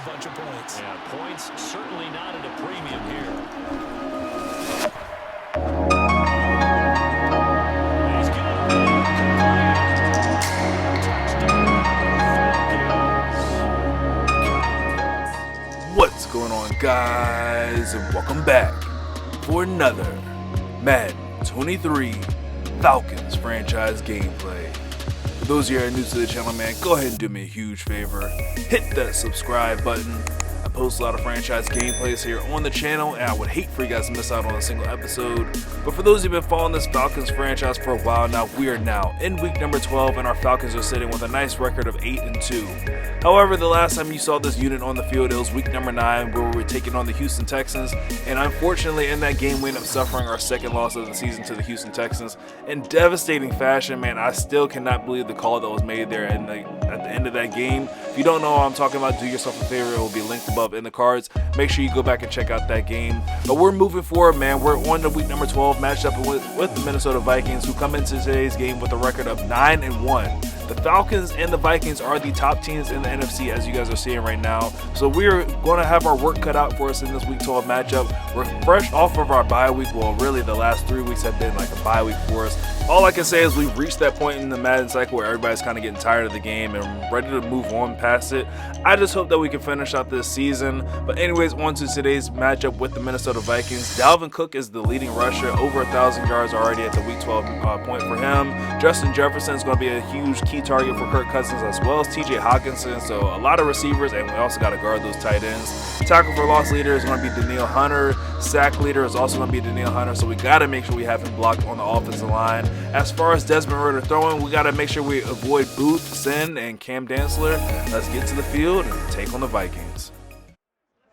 bunch of points. Yeah, points certainly not at a premium here. He's got it. What's going on, guys, and welcome back for another Madden 23 Falcons franchise gameplay. For those of you who are new to the channel, man, go ahead and do me a huge favor. Hit that subscribe button. I post a lot of franchise gameplays here on the channel, and I would hate for you guys to miss out on a single episode. But for those of you who've been following this Falcons franchise for a while now, we are now in week number 12, and our Falcons are sitting with a nice record of 8-2. However, the last time you saw this unit on the field, it was week number 9, where we were taking on the Houston Texans, and unfortunately in that game we ended up suffering our second loss of the season to the Houston Texans in devastating fashion. Man, I still cannot believe the call that was made there at the end of that game. If you don't know what I'm talking about, do yourself a favor. It will be linked above in the cards. Make sure you go back and check out that game. But we're moving forward, man. We're on to week number 12, matched up with the Minnesota Vikings, who come into today's game with a record of 9-1. The Falcons and the Vikings are the top teams in the NFC, as you guys are seeing right now. So we're going to have our work cut out for us in this week 12 matchup. We're fresh off of our bye week. Well, really the last 3 weeks have been like a bye week for us. All I can say is we've reached that point in the Madden cycle where everybody's kind of getting tired of the game and ready to move on past it. I just hope that we can finish out this season. But anyways, on to today's matchup with the Minnesota Vikings. Dalvin Cook is the leading rusher, over 1,000 yards already at the week 12 point for him. Justin Jefferson is going to be a huge key target for Kirk Cousins, as well as TJ Hawkinson. So a lot of receivers, and we also got to guard those tight ends. Tackle for loss leader is going to be Danielle Hunter. Sack leader is also going to be Danielle Hunter. So we got to make sure we have him blocked on the offensive line. As far as Desmond Ritter throwing, we got to make sure we avoid Booth, Sin, and Cam Dantzler. Let's get to the field and take on the Vikings.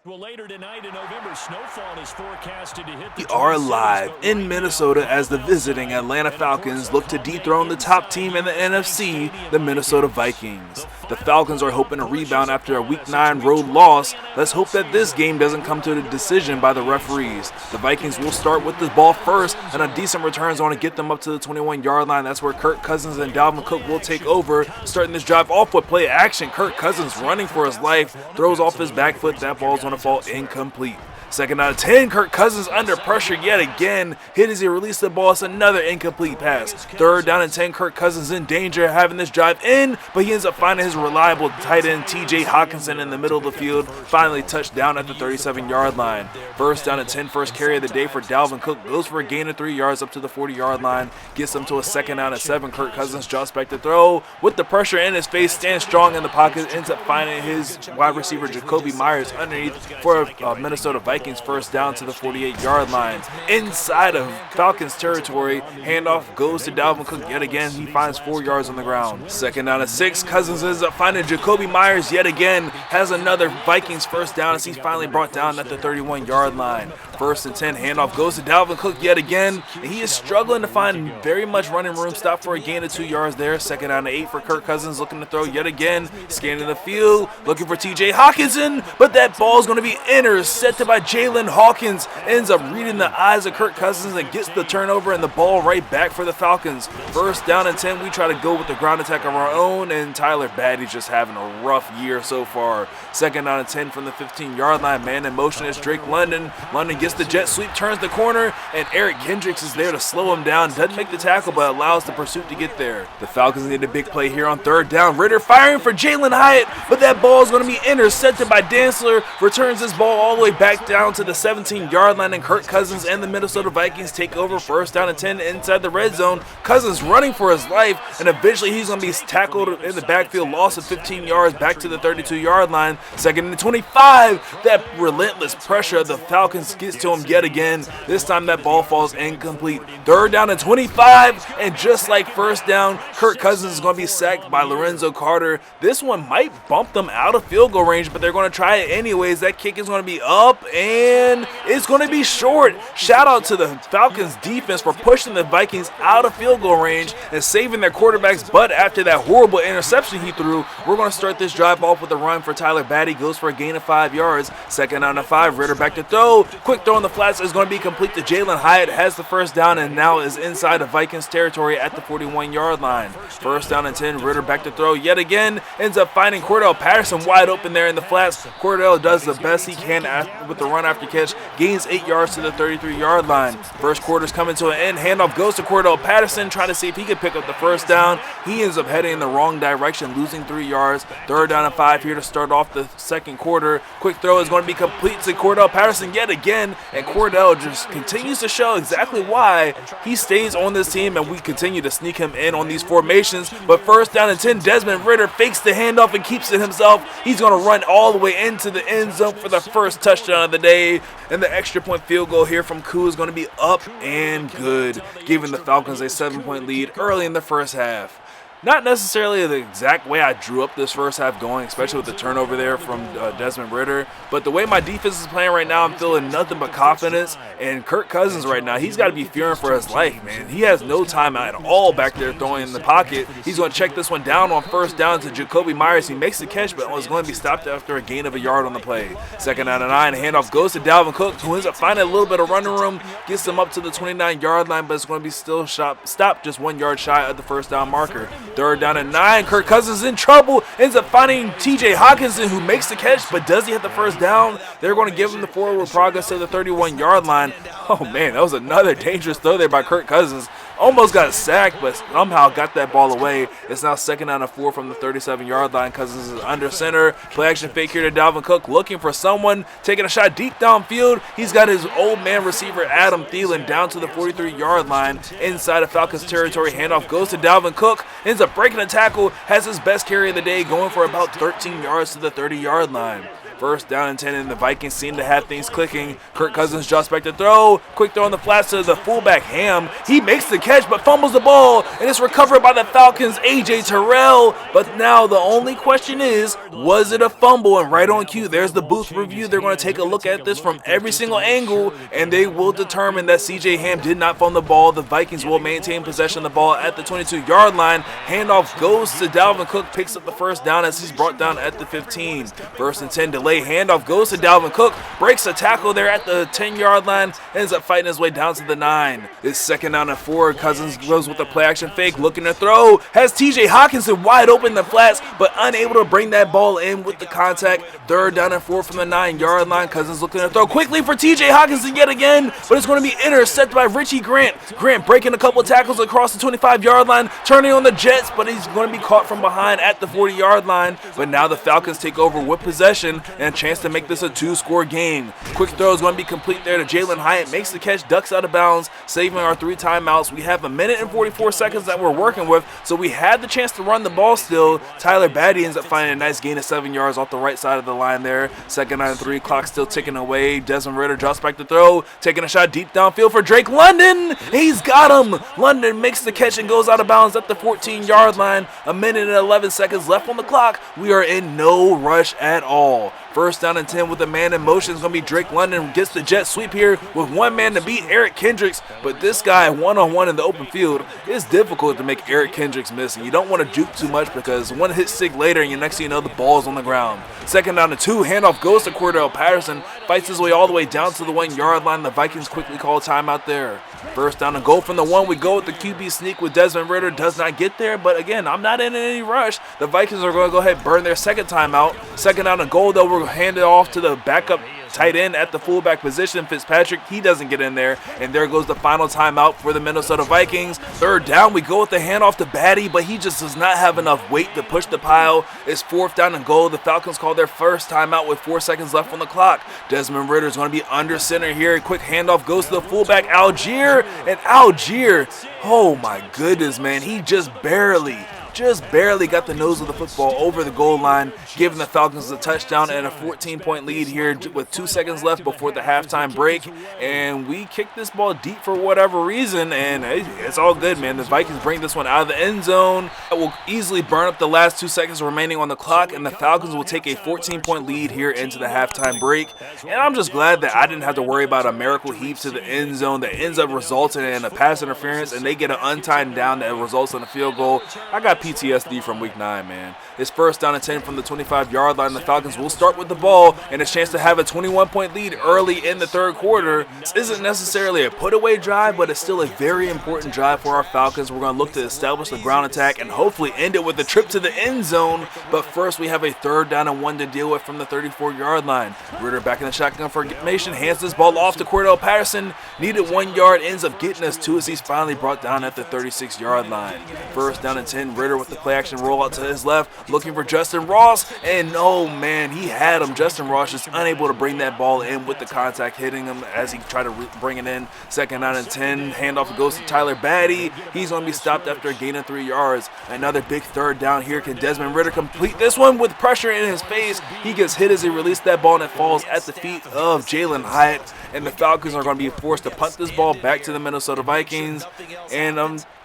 Well, later tonight in November, snowfall is forecasted to hit the We are live in Minnesota as the visiting Atlanta Falcons look to dethrone the top team in the NFC, the Minnesota Vikings. The Falcons are hoping to rebound after a Week 9 road loss. Let's hope that this game doesn't come to a decision by the referees. The Vikings will start with the ball first, and a decent return zone to get them up to the 21-yard line. That's where Kirk Cousins and Dalvin Cook will take over, starting this drive off with play action. Kirk Cousins running for his life, throws off his back foot. That ball's going to fall incomplete. Second out of 10, Kirk Cousins under pressure yet again. Hit as he released the ball. It's another incomplete pass. Third down and 10, Kirk Cousins in danger of having this drive in, but he ends up finding his reliable tight end TJ Hawkinson in the middle of the field. Finally touched down at the 37-yard line. First down and 10, first carry of the day for Dalvin Cook. Goes for a gain of 3 yards up to the 40-yard line. Gets them to a second down and 7. Kirk Cousins drops back to throw. With the pressure in his face, stands strong in the pocket. Ends up finding his wide receiver Jacoby Myers underneath for a Minnesota Vikings first down to the 48-yard line. Inside of Falcons territory, handoff goes to Dalvin Cook yet again. He finds 4 yards on the ground. Second down and 6, Cousins ends up finding Jacoby Myers yet again. Has another Vikings first down as he's finally brought down at the 31-yard line. First and 10, handoff goes to Dalvin Cook yet again. And he is struggling to find very much running room. Stop for a gain of 2 yards there. Second down and 8 for Kirk Cousins, looking to throw yet again. Scanning the field, looking for TJ Hawkinson, but that ball is going to be intercepted by Jalen Hawkins. Ends up reading the eyes of Kirk Cousins and gets the turnover and the ball right back for the Falcons. First down and 10, we try to go with the ground attack of our own, and Tyler Badie's just having a rough year so far. Second down and 10 from the 15-yard line. Man in motion is Drake London. London gets the jet sweep, turns the corner, and Eric Kendricks is there to slow him down. Doesn't make the tackle, but allows the pursuit to get there. The Falcons need a big play here on third down. Ritter firing for Jalen Hyatt, but that ball is going to be intercepted by Dantzler. Returns this ball all the way back down to the 17-yard line, and Kirk Cousins and the Minnesota Vikings take over. First down and 10 inside the red zone. Cousins running for his life, and eventually he's going to be tackled in the backfield. Loss of 15 yards back to the 32-yard line. Second and 25. That relentless pressure of the Falcons gets to him yet again. This time that ball falls incomplete. Third down and 25, and just like first down, Kirk Cousins is going to be sacked by Lorenzo Carter. This one might bump them out of field goal range, but they're going to try it anyways. That kick is going to be up and it's going to be short. Shout out to the Falcons defense for pushing the Vikings out of field goal range and saving their quarterback's butt after that horrible interception he threw. We're going to start this drive off with a run for Tyler Batty. Goes for a gain of 5 yards. Second down and 5. Ritter back to throw. Quick throw in the flats is going to be complete to Jalen Hyatt. Has the first down and now is inside of Vikings territory at the 41-yard line. First down and 10. Ritter back to throw yet again. Ends up finding Cordell Patterson wide open there in the flats. Cordell does the best he can with the run after catch. Gains 8 yards to the 33-yard line. First quarter's coming to an end. Handoff goes to Cordell Patterson, trying to see if he can pick up the first down. He ends up heading in the wrong direction, losing 3 yards. Third down and 5 here to start off the second quarter. Quick throw is going to be complete to Cordell Patterson yet again, and Cordell just continues to show exactly why he stays on this team, and we continue to sneak him in on these formations. But first down and 10, Desmond Ritter fakes the handoff and keeps it himself. He's going to run all the way into the end zone for the first touchdown of the day, and the extra point field goal here from Koo is going to be up and good, giving the Falcons a 7-point lead early in the first half. Not necessarily the exact way I drew up this first half going, especially with the turnover there from Desmond Ritter. But the way my defense is playing right now, I'm feeling nothing but confidence. And Kirk Cousins right now, he's got to be fearing for his life, man. He has no time at all back there throwing in the pocket. He's going to check this one down on first down to Jacoby Myers. He makes the catch, but was going to be stopped after a gain of a yard on the play. Second down and 9, handoff goes to Dalvin Cook, who ends up finding a little bit of running room, gets him up to the 29-yard line, but it's going to be still stopped just 1 yard shy of the first down marker. Third down and 9. Kirk Cousins in trouble. Ends up finding TJ Hawkinson, who makes the catch, but does he hit the first down? They're going to give him the forward progress to the 31-yard line. Oh, man, that was another dangerous throw there by Kirk Cousins. Almost got sacked, but somehow got that ball away. It's now second down and 4 from the 37-yard line. Cousins is under center. Play action fake here to Dalvin Cook, looking for someone, taking a shot deep downfield. He's got his old man receiver, Adam Thielen, down to the 43-yard line. Inside of Falcons territory, handoff goes to Dalvin Cook. Ends up breaking a tackle, has his best carry of the day, going for about 13 yards to the 30-yard line. First down and 10, and the Vikings seem to have things clicking. Kirk Cousins drops back to throw. Quick throw on the flats to the fullback, Ham. He makes the catch, but fumbles the ball, and it's recovered by the Falcons' A.J. Terrell. But now the only question is, was it a fumble? And right on cue, there's the booth review. They're going to take a look at this from every single angle, and they will determine that C.J. Ham did not fumble the ball. The Vikings will maintain possession of the ball at the 22-yard line. Handoff goes to Dalvin Cook, picks up the first down as he's brought down at the 15. First and 10, delay handoff goes to Dalvin Cook, breaks a tackle there at the 10-yard line, ends up fighting his way down to the 9. It's second down and 4. Cousins goes with a play action fake, looking to throw, has TJ Hawkinson wide open in the flats, but unable to bring that ball in with the contact. Third down and 4 from the 9-yard line. Cousins looking to throw quickly for TJ Hawkinson yet again, but it's going to be intercepted by Richie Grant. Grant breaking a couple tackles across the 25-yard line, turning on the Jets, but he's going to be caught from behind at the 40-yard line. But now the Falcons take over with possession and a chance to make this a 2-score game. Quick throw is going to be complete there to Jalen Hyatt. Makes the catch, ducks out of bounds, saving our 3 timeouts. We have 1 minute and 44 seconds that we're working with, so we had the chance to run the ball still. Tyler Batty ends up finding a nice gain of 7 yards off the right side of the line there. Second down and 3, clock still ticking away. Desmond Ritter drops back to throw, taking a shot deep downfield for Drake London. He's got him. London makes the catch and goes out of bounds at the 14-yard line. 1 minute and 11 seconds left on the clock. We are in no rush at all. First down and 10 with a man in motion is going to be Drake London. Gets the jet sweep here with one man to beat Eric Kendricks. But this guy, one-on-one in the open field, it's difficult to make Eric Kendricks miss. And you don't want to juke too much because one hit stick later and next thing you know, the ball's on the ground. Second down and 2, handoff goes to Cordell Patterson. Fights his way all the way down to the 1-yard line. The Vikings quickly call timeout there. First down and goal from the 1. We go with the QB sneak with Desmond Ritter. Does not get there, but again, I'm not in any rush. The Vikings are going to go ahead and burn their second timeout. Second down and goal, though, we're going to hand it off to the backup tight end at the fullback position, Fitzpatrick. He doesn't get in there, and there goes the final timeout for the Minnesota Vikings. Third down, we go with the handoff to Batty, but he just does not have enough weight to push the pile. It's fourth down and goal. The Falcons call their first timeout with 4 seconds left on the clock. Desmond Ritter is going to be under center here. Quick handoff goes to the fullback, Algier, and Algier, oh my goodness, man, he just barely just barely got the nose of the football over the goal line, giving the Falcons a touchdown and a 14-point lead here with 2 seconds left before the halftime break. And we kicked this ball deep for whatever reason, and it's all good, man. The Vikings bring this one out of the end zone. It will easily burn up the last 2 seconds remaining on the clock, and the Falcons will take a 14-point lead here into the halftime break. And I'm just glad that I didn't have to worry about a miracle heave to the end zone that ends up resulting in a pass interference, and they get an untied down that results in a field goal. I got PTSD from week 9, man. It's first down and 10 from the 25-yard line. The Falcons will start with the ball and a chance to have a 21-point lead early in the third quarter. This isn't necessarily a put-away drive, but it's still a very important drive for our Falcons. We're going to look to establish the ground attack and hopefully end it with a trip to the end zone. But first, we have a third down and 1 to deal with from the 34-yard line. Ritter back in the shotgun formation, hands this ball off to Cordell Patterson. Needed 1 yard, ends up getting us 2 as he's finally brought down at the 36-yard line. First down and 10, Ritter with the play-action rollout to his left, looking for Justin Ross, and oh man, he had him. Justin Ross just unable to bring that ball in with the contact hitting him as he tried to bring it in. Second down and 10, handoff goes to Tyler Batty. He's going to be stopped after a gain of 3 yards. Another big third down here. Can Desmond Ritter complete this one with pressure in his face? He gets hit as he released that ball, and it falls at the feet of Jalen Hyatt, and the Falcons are going to be forced to punt this ball back to the Minnesota Vikings. And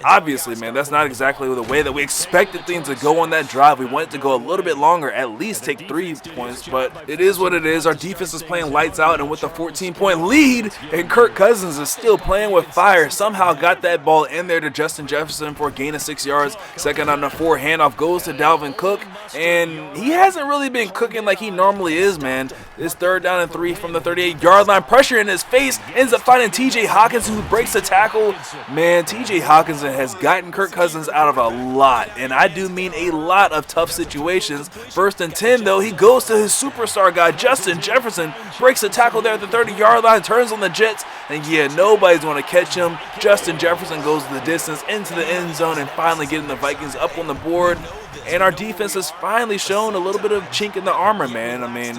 obviously, man, that's not exactly the way that we expected things to go on that drive. We wanted to go a little bit longer, at least take 3 points, but it is what it is. Our defense is playing lights out, and with a 14-point lead, and Kirk Cousins is still playing with fire, somehow got that ball in there to Justin Jefferson for a gain of 6 yards. Second down and 4, handoff goes to Dalvin Cook, and he hasn't really been cooking like he normally is, man. This third down and 3 from the 38-yard line, pressure in his face, ends up finding TJ Hawkins, who breaks the tackle. Man, TJ Hawkins has gotten Kirk Cousins out of a lot, and I do mean a lot of tough situations. First and 10, though, he goes to his superstar guy, Justin Jefferson, breaks the tackle there at the 30-yard line, turns on the Jets, and yeah, nobody's going to catch him. Justin Jefferson goes the distance into the end zone and finally getting the Vikings up on the board. And our defense has finally shown a little bit of chink in the armor, man. I mean,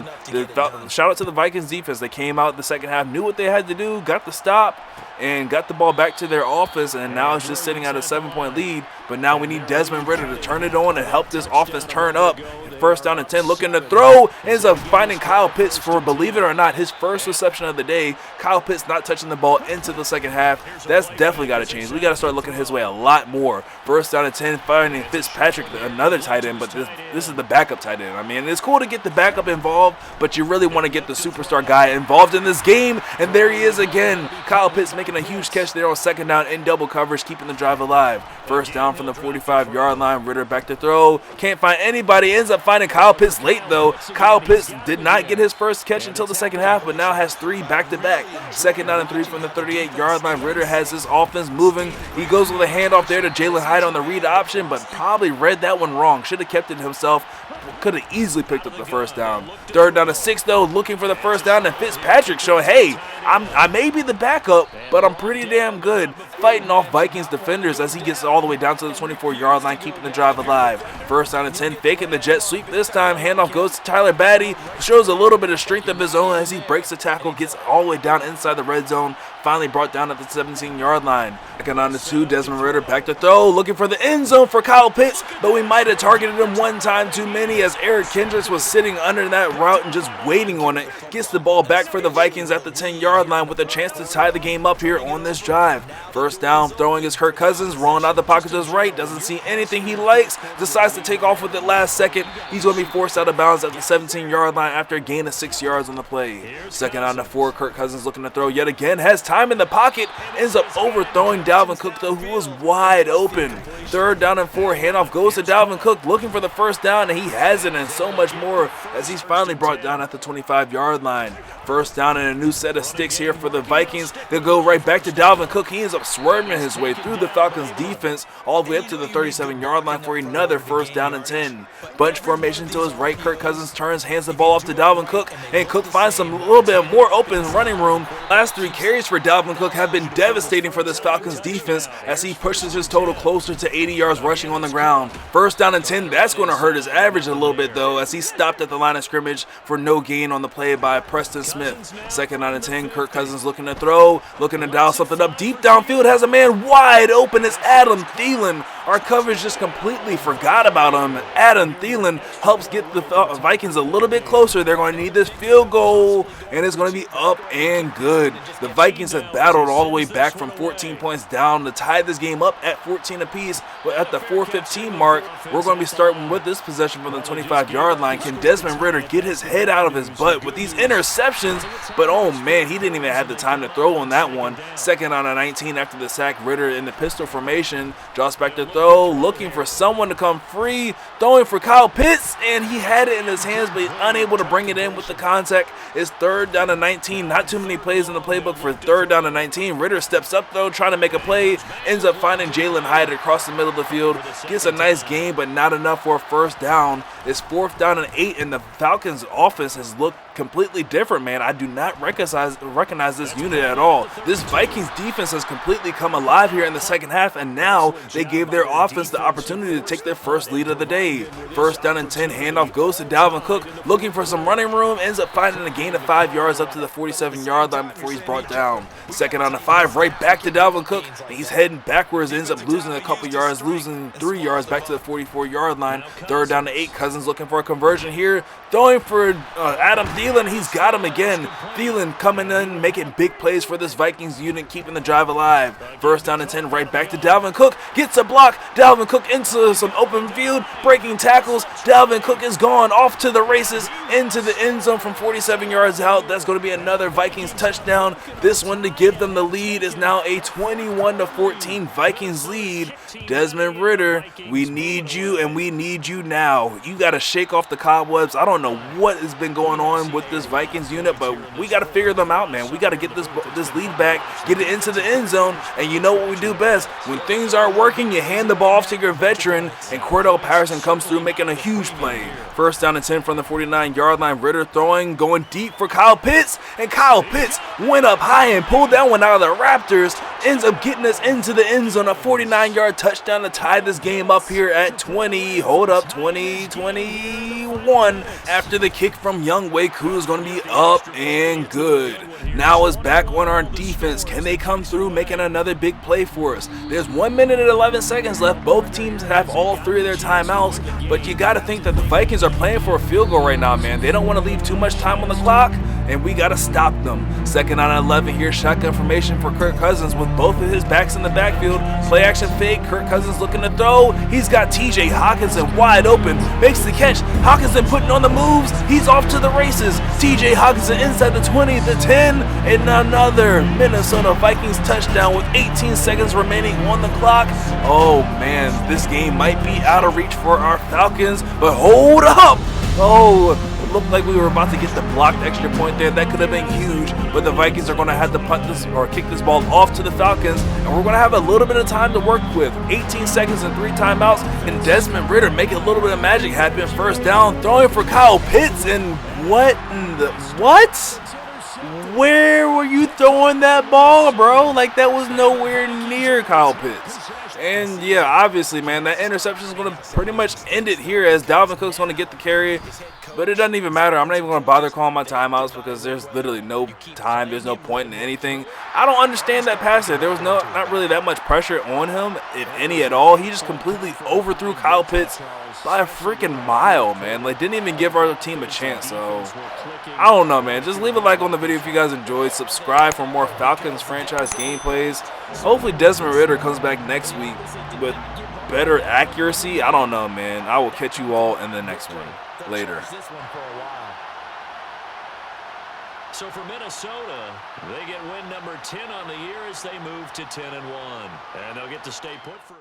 shout out to the Vikings defense. They came out the second half, knew what they had to do, got the stop, and got the ball back to their offense, and now it's just sitting at a 7-point lead. But now we need Desmond Ritter to turn it on and help this offense turn up. First down and 10, looking to throw, ends up finding Kyle Pitts for, believe it or not, his first reception of the day. Kyle Pitts not touching the ball into the second half. That's definitely got to change. We got to start looking his way a lot more. First down and 10, finding Fitzpatrick, another tight end, but this is the backup tight end. I mean, it's cool to get the backup involved, but you really want to get the superstar guy involved in this game, and there he is again. Kyle Pitts making a huge catch there on second down in double coverage, keeping the drive alive. First down from the 45-yard line, Ritter back to throw. Can't find anybody, ends up finding Kyle Pitts late, though. Kyle Pitts did not get his first catch until the second half, but now has 3 back-to-back. Second down and 3 from the 38-yard line. Ritter has his offense moving. He goes with a handoff there to Jalen Hyatt on the read option, but probably read that one wrong. Should have kept it himself. Could have easily picked up the first down. Third down and 6, though, looking for the first down, and Fitzpatrick showing, hey, I may be the backup, but I'm pretty damn good. Fighting off Vikings defenders as he gets all the way down to the 24-yard line, keeping the drive alive. First down and 10, faking the jet sweep this time. Handoff goes to Tyler Batty. Shows a little bit of strength of his own as he breaks the tackle, gets all the way down inside the red zone. Finally brought down at the 17-yard line. Second on the 2, Desmond Ritter back to throw, looking for the end zone for Kyle Pitts, but we might have targeted him one time too many as Eric Kendricks was sitting under that route and just waiting on it. Gets the ball back for the Vikings at the 10-yard line with a chance to tie the game up here on this drive. First down, throwing is Kirk Cousins, rolling out the pocket to his right, doesn't see anything he likes, decides to take off with it last second. He's going to be forced out of bounds at the 17-yard line after a gain of 6 yards on the play. Second on the 4, Kirk Cousins looking to throw yet again, has time in the pocket, ends up overthrowing Dalvin Cook, though, who was wide open. Third down and 4, handoff goes to Dalvin Cook, looking for the first down, and he has it and so much more as he's finally brought down at the 25-yard line. First down and a new set of sticks here for the Vikings. They'll go right back to Dalvin Cook. He ends up swerving his way through the Falcons defense all the way up to the 37-yard line for another first down and 10. Bunch formation to his right. Kirk Cousins turns, hands the ball off to Dalvin Cook, and Cook finds some little bit more open running room. Last 3 carries for Dalvin Cook have been devastating for this Falcons defense as he pushes his total closer to 80 yards rushing on the ground. First down and 10, that's going to hurt his average a little bit, though, as he stopped at the line of scrimmage for no gain on the play by Preston Smith. Second down and 10, Kirk Cousins looking to throw, looking to dial something up deep downfield, has a man wide open. It's Adam Thielen. Our coverage just completely forgot about him. Adam Thielen helps get the Vikings a little bit closer. They're going to need this field goal, and it's going to be up and good. The Vikings have battled all the way back from 14 points down to tie this game up at 14 apiece. But at the 4:15 mark, we're going to be starting with this possession from the 25-yard line. Can Desmond Ridder get his head out of his butt with these interceptions? But oh man, he didn't even have the time to throw on that one. 2nd on a 19 after the sack. Ridder in the pistol formation, draws back to throw, looking for someone to come free, throwing for Kyle Pitts, and he had it in his hands, but he's unable to bring it in with the contact. It's 3rd down to 19. Not too many plays in the playbook for 3rd down to 19. Ridder steps up though, trying to make a play, ends up finding Jalen Hyde across the middle of the field, gets a nice gain, but not enough for a 1st down. It's 4th down and 8, and the Falcons offense has looked completely different, man. I do not recognize this unit at all. This Vikings defense has completely come alive here in the second half, and now they gave their offense the opportunity to take their first lead of the day. 1st down and 10, handoff goes to Dalvin Cook, looking for some running room, ends up finding a gain of 5 yards up to the 47-yard line before he's brought down. 2nd on the 5, right back to Dalvin Cook, and he's heading backwards, ends up losing a couple yards, losing 3 yards back to the 44-yard line. 3rd down to 8, Cousins looking for a conversion here, throwing for Adam Thielen. He's got him again. Thielen coming in, making big plays for this Vikings unit, keeping the drive alive. 1st down and 10, right back to Dalvin Cook, gets a block. Dalvin Cook into some open field, breaking tackles. Dalvin Cook is gone, off to the races, into the end zone from 47 yards out. That's going to be another Vikings touchdown. This one to give them the lead is now a 21-14 Vikings lead. Desmond Ridder, we need you, and we need you now. You got to shake off the cobwebs. I don't know what has been going on with this Vikings unit, but we got to figure them out, man. We got to get this lead back, get it into the end zone, and you know what we do best. When things aren't working, you hand the ball off to your veteran, and Cordell Patterson comes through making a huge play. 1st down and 10 from the 49-yard line. Ridder throwing, going deep for Kyle Pitts, and Kyle Pitts went up high and pulled that one out of the Raptors, ends up getting us into the end zone. A 49-yard touchdown to tie this game up here at 20. Hold up, 20-21 after the kick from Young Wei Koo is going to be up and good. Now is back on our defense. Can they come through making another big play for us? There's 1 minute and 11 seconds left. Both teams have all 3 of their timeouts, but you got to think that the Vikings are playing for a field goal right now, man. They don't want to leave too much time on the clock, and we got to stop them. 2nd on 11 here, shotgun formation for Kirk Cousins with both of his backs in the backfield. Play action fake, Kirk Cousins looking to throw. He's got TJ Hockenson wide open, makes the catch. Hockenson putting on the moves. He's off to the races. TJ Hockenson inside the 20, the 10, and another Minnesota Vikings touchdown with 18 seconds remaining on the clock. Oh man, this game might be out of reach for our Falcons, but hold up. Oh, it looked like we were about to get the blocked extra point there. That could have been huge, but the Vikings are going to have to punt this or kick this ball off to the Falcons, and we're going to have a little bit of time to work with. 18 seconds and 3 timeouts, and Desmond Ridder making a little bit of magic happen. 1st down, throwing for Kyle Pitts, and what? Where were you throwing that ball, bro? Like, that was nowhere near Kyle Pitts. And yeah, obviously, man, that interception is going to pretty much end it here as Dalvin Cook's going to get the carry. But it doesn't even matter. I'm not even going to bother calling my timeouts because there's literally no time. There's no point in anything. I don't understand that pass there. There was not really that much pressure on him, if any at all. He just completely overthrew Kyle Pitts by a freaking mile, man. Like, didn't even give our team a chance. So, I don't know, man. Just leave a like on the video if you guys enjoyed. Subscribe for more Falcons franchise gameplays. Hopefully Desmond Ridder comes back next week with better accuracy. I don't know, man. I will catch you all in the next one. Later. So for Minnesota, they get win number 10 on the year as they move to 10-1. And they'll get to stay put for